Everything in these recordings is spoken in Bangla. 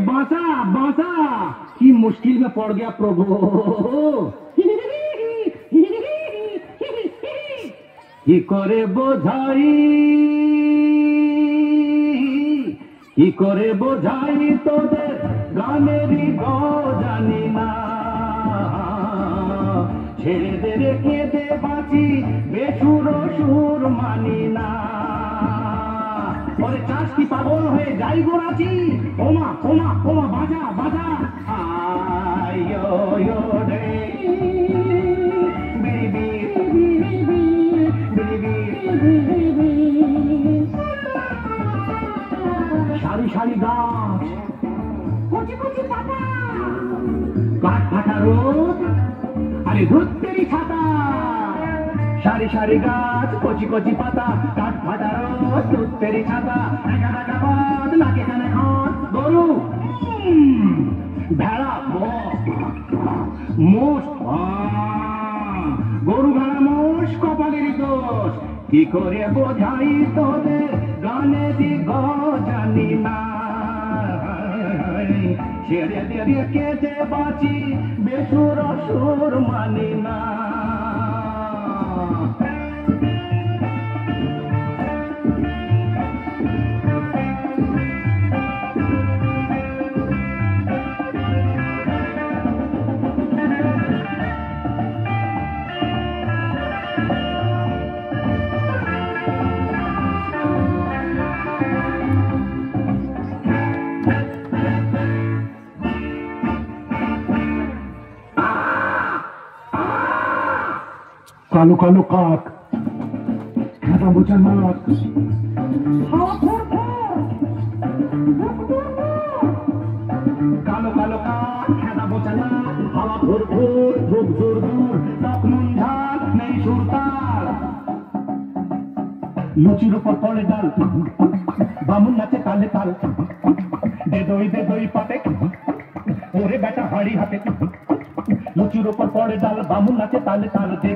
बांसा बांसा, की मुश्किल में पड़ गया प्रभु। की करे बोझाई, की करे बोझाई तोদের গানেরই জানি না, ছেড়ে দে রেখে দে বাঁচি বেসুর সুর মানি না। পরে চাষ কি পাগল হয়ে যাই গোরাচি, ওমা ওমা ওমা বাজা বাজা আয়ো রে বিড়ি সারি সারি গাছ, কচি কচি পাতা, কাঠ ফাটা রোদ, আরে ধুত্তেরি ছাতা। সারি সারি গাছ, কচি কচি পাতা, কাঠ ফাটা রোদ, ধুত্তেরি ছাতা। একা একা পথ, নাকে কানে খত, গরু ভেড়া মোষ, গরু ভেড়া মোষ কপালেরই দোষ। কি করে বোঝাই তোদের গানেরই জানি না, ছেড়ে দিয়ে রেখে দে বাঁচি বেসুর সুর মানি না। কালো কালো কাক, খাতা বোঝা নাক, কালো কালো কাক, খাতা বোঝা নাক, হাওয়া ভোর ভোর, ঝোপ জোর দূর, তখন ঝাল নেই সুরতাল। লুচির উপর পড়ে ডাল, বামুন নাচে তালে তাল, দে দই পাতে, ওরে বেটা হাড়ি হাতে। লুচির উপর পড়ে ডাল, বামুন নাচে তালে তাল, দে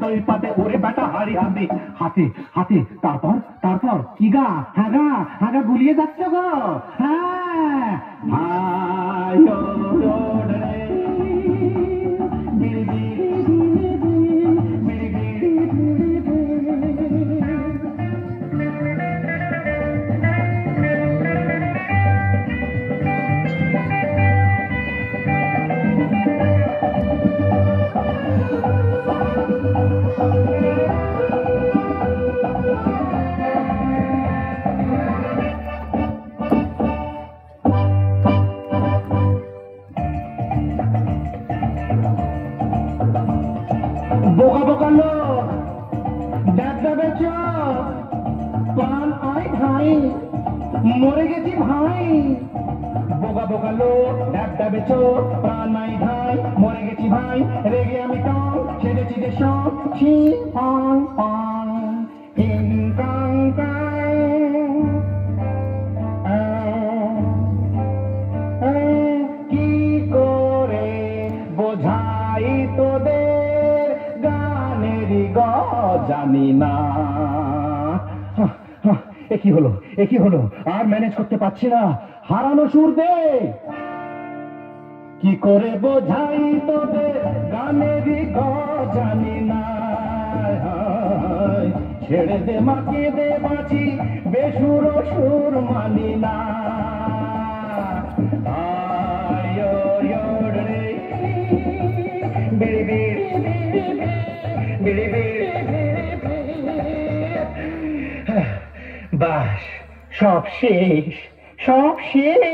দই পাতে, ওরে বেটা হাড়ি হাতে হাতে হাতে। তারপর তারপর কি গা, হাগা হাগা গুলিয়ে যাচ্ছ গো। হ্যাঁ বোকা বোকা লোক, ডাক্তার চোখ, প্রাণ আয় ভাই, মরে গেছি ভাই। বোকা বোকা লোক, ডাক্তার চোখ, প্রাণ আয় ভাই, মরে গেছি ভাই। রেগে আমি টং, ছেড়েছি যে সব, ছি পং পং ইং কং কং। কি করে বোঝাই তোদের গানেরই জানি না। একই হলো, আর ম্যানেজ করতে পারছি না, হারানো সুর দে। কি করে বোঝাই তোদের গানেরই জানি না, ছেড়ে দে মাকে দে বাঁচি বেসুর সুর মানি না। বাস, সব শেষ, সব শেষ।